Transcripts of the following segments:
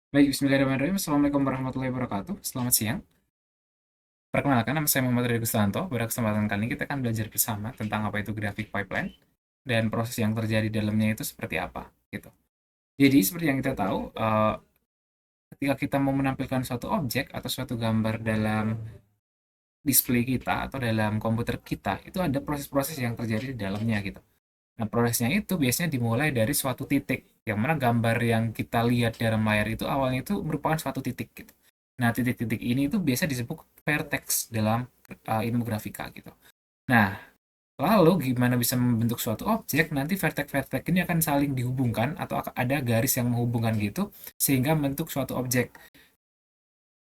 Baik, bismillahirrahmanirrahim. Assalamualaikum warahmatullahi wabarakatuh. Selamat siang. Perkenalkan, nama saya Muhammad Ridho Gustanto. Pada kesempatan kali ini kita akan belajar bersama tentang apa itu graphic pipeline dan proses yang terjadi di dalamnya itu seperti apa, gitu. Jadi, seperti yang kita tahu, ketika kita mau menampilkan suatu objek atau suatu gambar dalam display kita atau dalam komputer kita, itu ada proses-proses yang terjadi di dalamnya, gitu. Nah, prosesnya itu biasanya dimulai dari suatu titik, yang mana gambar yang kita lihat dalam layar itu awalnya itu merupakan suatu titik gitu. Nah, titik-titik ini itu biasa disebut vertex dalam ilmu grafika gitu. Nah, lalu gimana bisa membentuk suatu objek? Nanti vertex-vertex ini akan saling dihubungkan atau ada garis yang menghubungkan gitu sehingga membentuk suatu objek.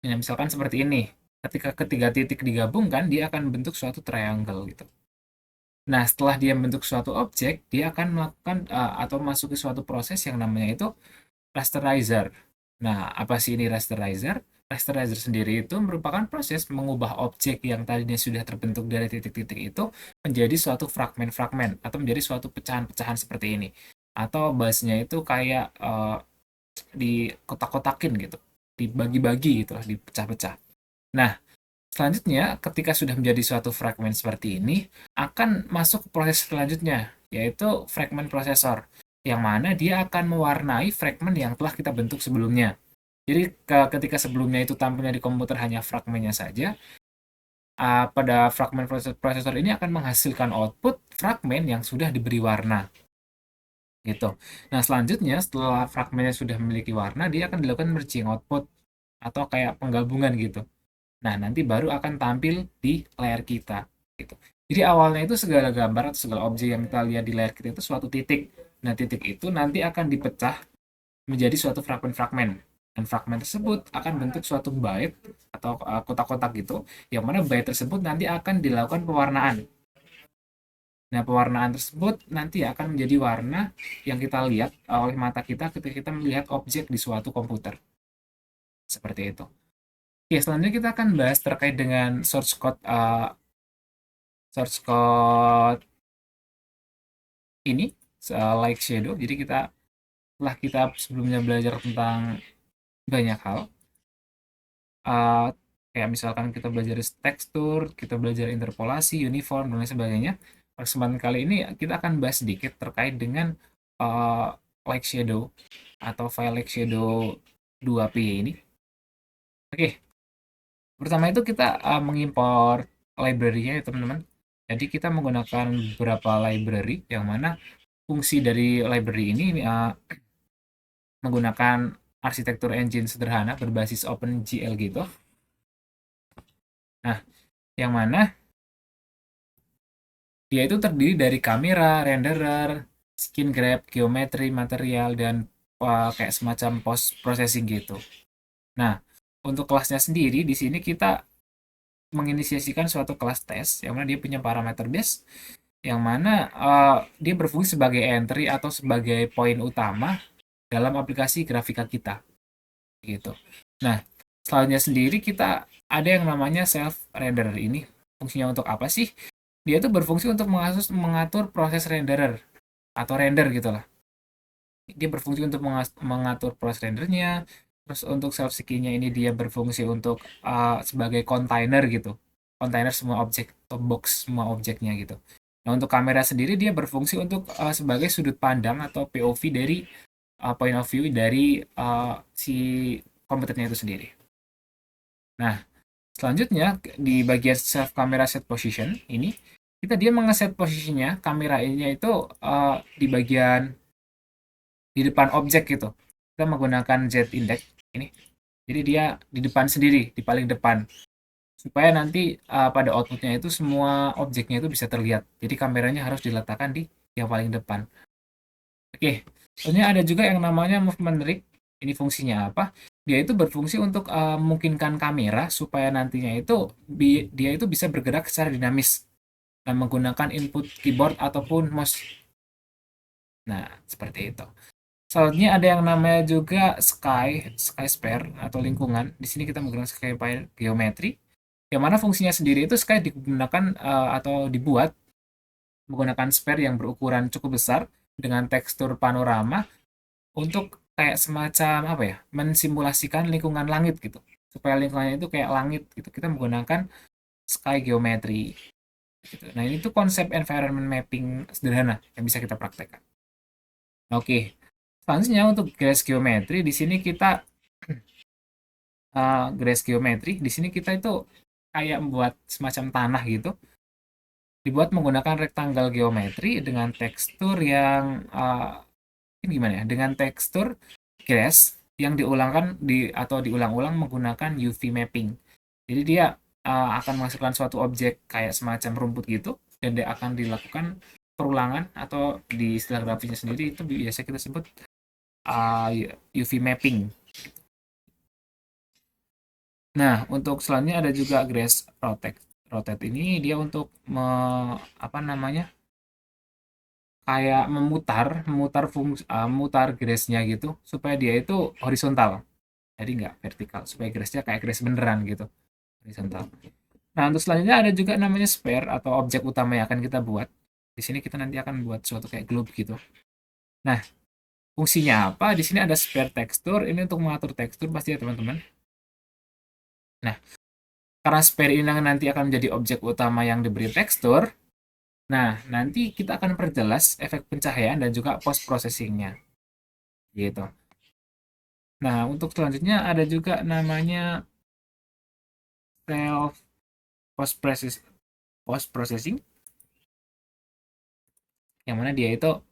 Nah, misalkan seperti ini. Ketika ketiga titik digabungkan, dia akan membentuk suatu triangle gitu. Nah, setelah dia membentuk suatu objek, dia akan melakukan atau masuki suatu proses yang namanya itu rasterizer. Nah, apa sih ini rasterizer? Rasterizer sendiri itu merupakan proses mengubah objek yang tadinya sudah terbentuk dari titik-titik itu menjadi suatu fragmen-fragmen atau menjadi suatu pecahan-pecahan seperti ini. Atau bahasanya itu kayak di kotak-kotakin gitu, dibagi-bagi gitu lah, dipecah-pecah. Nah, selanjutnya, ketika sudah menjadi suatu fragmen seperti ini, akan masuk ke proses selanjutnya, yaitu fragmen prosesor, yang mana dia akan mewarnai fragmen yang telah kita bentuk sebelumnya. Jadi, ketika sebelumnya itu tampilnya di komputer hanya fragmennya saja, pada fragmen prosesor ini akan menghasilkan output fragmen yang sudah diberi warna. Gitu. Nah, selanjutnya setelah fragmennya sudah memiliki warna, dia akan dilakukan merging output atau kayak penggabungan gitu. Nah, nanti baru akan tampil di layar kita, gitu. Jadi awalnya itu segala gambar atau segala objek yang kita lihat di layar kita itu suatu titik. Nah, titik itu nanti akan dipecah menjadi suatu fragmen-fragmen. Dan fragmen tersebut akan bentuk suatu byte atau kotak-kotak gitu, yang mana byte tersebut nanti akan dilakukan pewarnaan. Nah, pewarnaan tersebut nanti akan menjadi warna yang kita lihat oleh mata kita ketika kita melihat objek di suatu komputer. Seperti itu. Oke, selanjutnya kita akan bahas terkait dengan source code ini like shadow. Jadi kita sebelumnya belajar tentang banyak hal, uh, kayak misalkan kita belajar tekstur, kita belajar interpolasi, uniform dan lain sebagainya. Pada kesempatan kali ini kita akan bahas sedikit terkait dengan like shadow atau file like shadow 2p ini. Oke, pertama itu kita mengimpor library-nya ya teman-teman. Jadi kita menggunakan beberapa library yang mana fungsi dari library ini menggunakan arsitektur engine sederhana berbasis OpenGL gitu. Nah, yang mana dia itu terdiri dari kamera, renderer, skin grab, geometri, material, dan kayak semacam post processing gitu. Nah, untuk kelasnya sendiri di sini kita menginisiasikan suatu kelas tes yang mana dia punya parameter base yang mana dia berfungsi sebagai entry atau sebagai poin utama dalam aplikasi grafika kita gitu. Nah, selanjutnya sendiri kita ada yang namanya self renderer ini. Fungsinya untuk apa sih? Dia tuh berfungsi untuk mengatur proses renderer atau render gitu lah. Dia berfungsi untuk mengatur proses rendernya. Terus untuk self skin-nya ini dia berfungsi untuk sebagai container gitu. Container semua objek atau box semua objeknya gitu. Nah, untuk kamera sendiri dia berfungsi untuk sebagai sudut pandang atau POV dari point of view dari si komputernya itu sendiri. Nah, selanjutnya di bagian self camera set position ini dia mengeset posisinya kamera ini itu di bagian di depan objek gitu. Kita menggunakan Z index ini. Jadi dia di depan sendiri, di paling depan. Supaya nanti pada outputnya itu semua objeknya itu bisa terlihat. Jadi kameranya harus diletakkan di yang paling depan. Oke, sebenarnya ada juga yang namanya movement rig. Ini fungsinya apa? Dia itu berfungsi untuk memungkinkan kamera supaya nantinya itu dia itu bisa bergerak secara dinamis dan menggunakan input keyboard ataupun mouse. Nah, seperti itu. Selanjutnya ada yang namanya juga sky sphere atau lingkungan. Di sini kita menggunakan sky sphere geometri, yang mana fungsinya sendiri itu sky digunakan atau dibuat menggunakan sphere yang berukuran cukup besar dengan tekstur panorama untuk kayak semacam apa ya, mensimulasikan lingkungan langit gitu. Supaya lingkungannya itu kayak langit gitu. Kita menggunakan sky geometry gitu. Nah, ini tuh konsep environment mapping sederhana yang bisa kita praktekkan. Oke. Selanjutnya untuk grass geometry di sini kita grass geometry di sini kita itu kayak membuat semacam tanah gitu, dibuat menggunakan rectangle geometry dengan tekstur yang ini gimana ya? Dengan tekstur grass yang diulangkan atau diulang-ulang menggunakan UV mapping. Jadi dia akan menghasilkan suatu objek kayak semacam rumput gitu, dan dia akan dilakukan perulangan atau di istilah grafisnya sendiri itu biasa kita sebut UV mapping. Nah, untuk selanjutnya ada juga grass rotate. Rotate ini dia untuk apa namanya? Kayak memutar grass-nya gitu supaya dia itu horizontal. Jadi nggak vertikal, supaya grass-nya kayak grass beneran gitu, horizontal. Nah, untuk selanjutnya ada juga namanya sphere atau objek utama yang akan kita buat. Di sini kita nanti akan buat suatu kayak globe gitu. Nah, fungsinya apa? Di sini ada sphere tekstur, ini untuk mengatur tekstur pasti ya teman-teman. Nah, karena sphere ini nanti akan menjadi objek utama yang diberi tekstur, nah nanti kita akan perjelas efek pencahayaan dan juga post processingnya gitu. Nah, untuk selanjutnya ada juga namanya self post processing, yang mana dia itu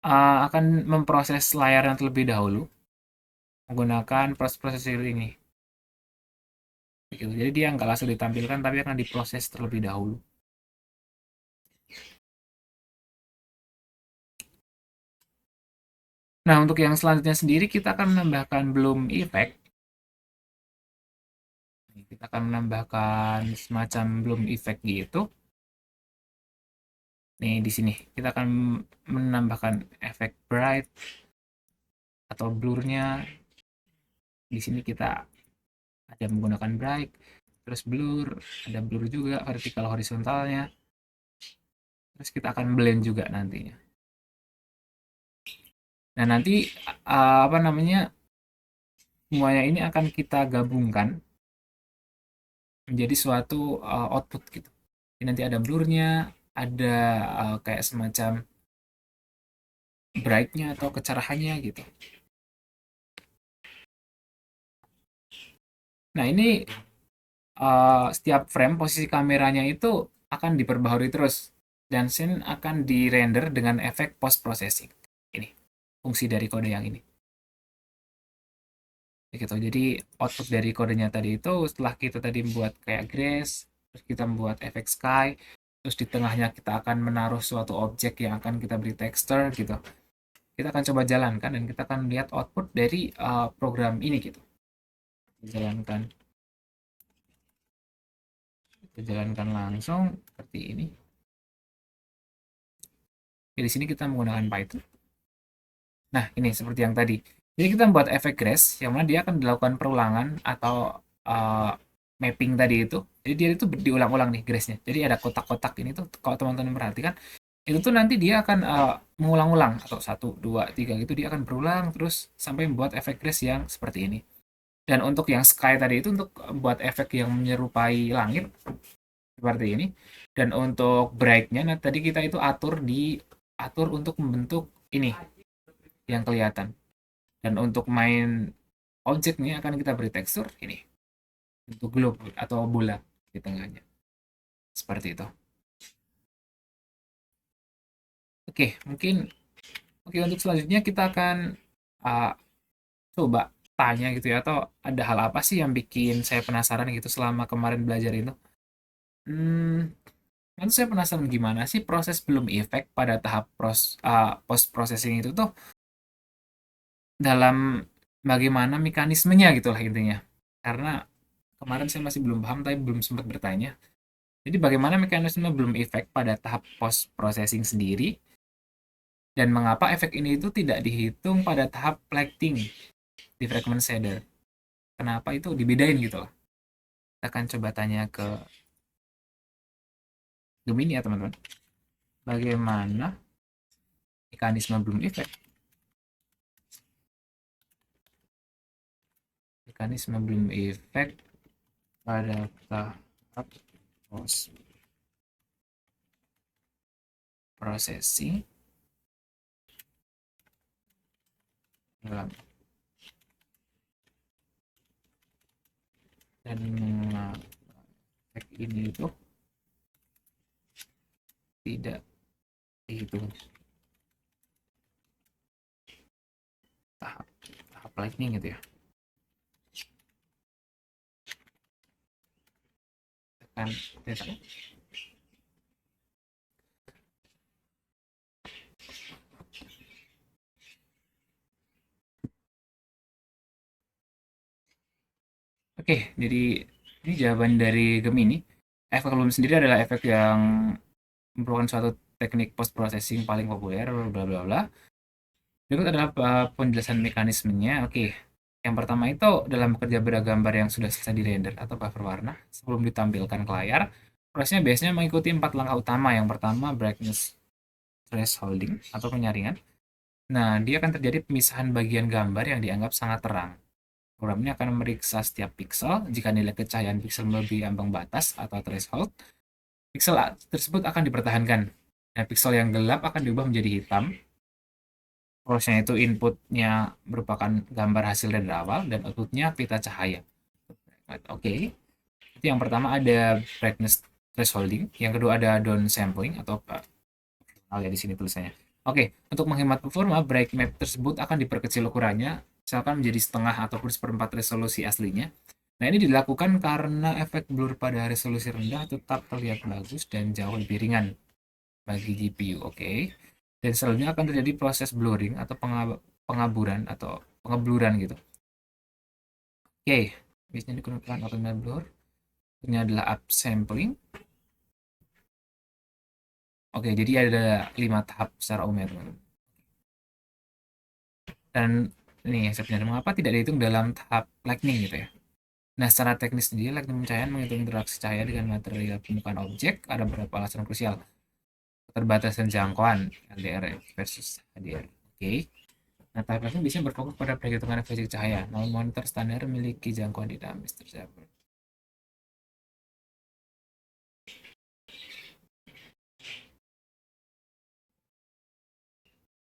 akan memproses layar yang terlebih dahulu menggunakan post processing ini. Begitu. Jadi dia nggak langsung ditampilkan, tapi akan diproses terlebih dahulu. Nah, untuk yang selanjutnya sendiri kita akan menambahkan bloom effect. Kita akan menambahkan semacam bloom effect gitu. Nih, di sini kita akan menambahkan efek bright atau blurnya. Di sini kita ada menggunakan bright, terus blur, ada blur juga vertikal horizontalnya. Terus kita akan blend juga nantinya. Nah, nanti apa namanya? Semuanya ini akan kita gabungkan menjadi suatu output gitu. Jadi nanti ada blurnya, ada kayak semacam brightnya atau kecerahannya gitu. Nah, ini setiap frame posisi kameranya itu akan diperbaharui terus, dan scene akan di-render dengan efek post processing. Ini fungsi dari kode yang ini. Gitu. Jadi output dari kodenya tadi itu setelah kita tadi membuat kayak grass, terus kita membuat efek sky, terus di tengahnya kita akan menaruh suatu objek yang akan kita beri texture gitu. Kita akan coba jalankan dan kita akan lihat output dari program ini gitu. Kita jalankan langsung seperti ini. Di sini kita menggunakan Python. Nah, ini seperti yang tadi. Jadi kita membuat efek grass, yang mana dia akan dilakukan perulangan atau mapping tadi itu. Jadi dia itu diulang-ulang nih grassnya. Jadi ada kotak-kotak ini tuh, kalau teman-teman perhatikan, itu tuh nanti dia akan mengulang-ulang atau satu, dua, tiga gitu dia akan berulang terus sampai membuat efek grass yang seperti ini. Dan untuk yang sky tadi itu untuk buat efek yang menyerupai langit seperti ini. Dan untuk brightnya, nah tadi kita itu atur untuk membentuk ini yang kelihatan. Dan untuk main objeknya akan kita beri tekstur ini untuk globe atau bulat di tengahnya. Seperti itu. Oke, mungkin untuk selanjutnya kita akan uh, coba tanya gitu ya, atau ada hal apa sih yang bikin saya penasaran gitu selama kemarin belajar itu. Hmm, kan saya penasaran gimana sih proses belum efek pada tahap post processing itu tuh, dalam bagaimana mekanismenya gitu lah intinya. Karena kemarin saya masih belum paham, tapi belum sempat bertanya. Jadi bagaimana mekanisme belum efek pada tahap post processing sendiri, dan mengapa efek ini itu tidak dihitung pada tahap lighting di fragment shader. Kenapa itu dibedain gitu loh. Kita akan coba tanya ke Gemini ya teman-teman. Bagaimana mekanisme bloom effect mekanisme belum efek pada tahap post processing dalam dan efek ini itu tidak dihitung tahap lightning gitu ya. Tekan data. Oke, jadi ini jawaban dari Gemini. Efek loom sendiri adalah efek yang merupakan suatu teknik post processing paling populer, bla bla bla. Berikut adalah penjelasan mekanismenya. Oke, yang pertama itu dalam bekerja pada gambar yang sudah selesai di render atau buffer warna sebelum ditampilkan ke layar, prosesnya biasanya mengikuti 4 langkah utama. Yang pertama, brightness thresholding atau penyaringan. Nah, dia akan terjadi pemisahan bagian gambar yang dianggap sangat terang. Program ini akan memeriksa setiap pixel. Jika nilai kecahayaan pixel melebihi ambang batas atau threshold, pixel tersebut akan dipertahankan. Dan pixel yang gelap akan diubah menjadi hitam. Prosesnya itu inputnya merupakan gambar hasil dari awal dan outputnya pita cahaya. Oke, itu yang pertama ada brightness thresholding, yang kedua ada downsampling atau ya di sini tulisannya. Oke, untuk menghemat performa, bright map tersebut akan diperkecil ukurannya, misalkan menjadi setengah ataupun seperempat resolusi aslinya. Nah, ini dilakukan karena efek blur pada resolusi rendah tetap terlihat bagus dan jauh lebih ringan bagi GPU. Oke. Dan selanjutnya akan terjadi proses blurring atau pengaburan atau pengebluran gitu. Oke, biasanya digunakan automatic blur. Ini adalah upsampling. Oke, jadi ada 5 tahap secara umum ya teman-teman. Dan ini sebenarnya mengapa tidak dihitung dalam tahap lightning gitu ya. Nah, secara teknis sendiri, lightning pencahayaan menghitung interaksi cahaya dengan material permukaan objek. Ada beberapa alasan krusial. Keterbatasan jangkauan LDR versus HDR. Oke. Nah, tahap lightning biasanya berfokus pada perhitungan efisien cahaya, namun monitor standar memiliki jangkauan dinamis tersebut.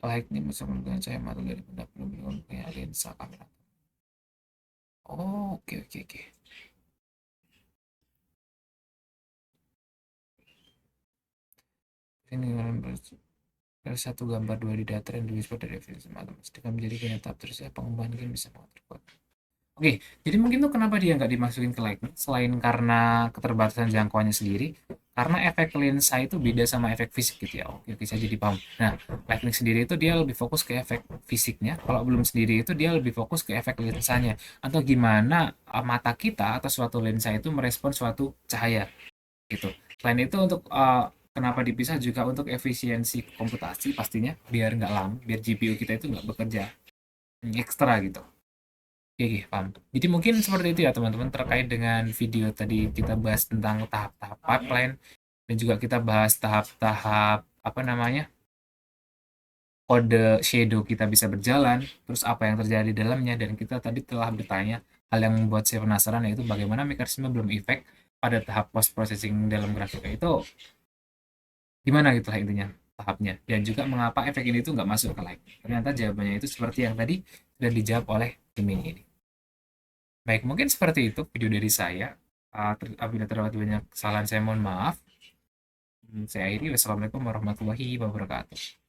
Lightning bisa menggunakan cahaya matang dari benda belum punya lensa kamera. Oh, oke oke oke. Ini dari satu gambar dua di data dan dua dari efisiensi matematis dengan menjadi kenyataan tahap terus ya pengembangan game bisa mengatur. Oke, jadi mungkin tuh kenapa dia nggak dimasukin ke lightning selain karena keterbatasan jangkauannya sendiri, karena efek lensa itu beda sama efek fisik gitu ya. Oke, oke saya jadi paham. Nah, lightning sendiri itu dia lebih fokus ke efek fisiknya, kalau belum sendiri itu dia lebih fokus ke efek lensanya atau gimana mata kita atau suatu lensa itu merespon suatu cahaya gitu. Selain itu untuk kenapa dipisah juga untuk efisiensi komputasi pastinya biar nggak lama, biar GPU kita itu nggak bekerja ekstra gitu. Oke, oke, paham. Jadi mungkin seperti itu ya teman-teman terkait dengan video tadi kita bahas tentang tahap-tahap pipeline dan juga kita bahas tahap-tahap apa namanya kode shadow kita bisa berjalan, terus apa yang terjadi di dalamnya dan kita tadi telah bertanya hal yang membuat saya penasaran yaitu bagaimana mekanisme belum efek pada tahap post processing dalam grafika itu gimana gitu lah intinya tahapnya dan juga mengapa efek ini tuh nggak masuk ke light. Ternyata jawabannya itu seperti yang tadi sudah dijawab oleh Gemini ini. Baik, mungkin seperti itu video dari saya. Apabila terdapat banyak kesalahan, saya mohon maaf. Saya akhiri. Wassalamualaikum warahmatullahi wabarakatuh.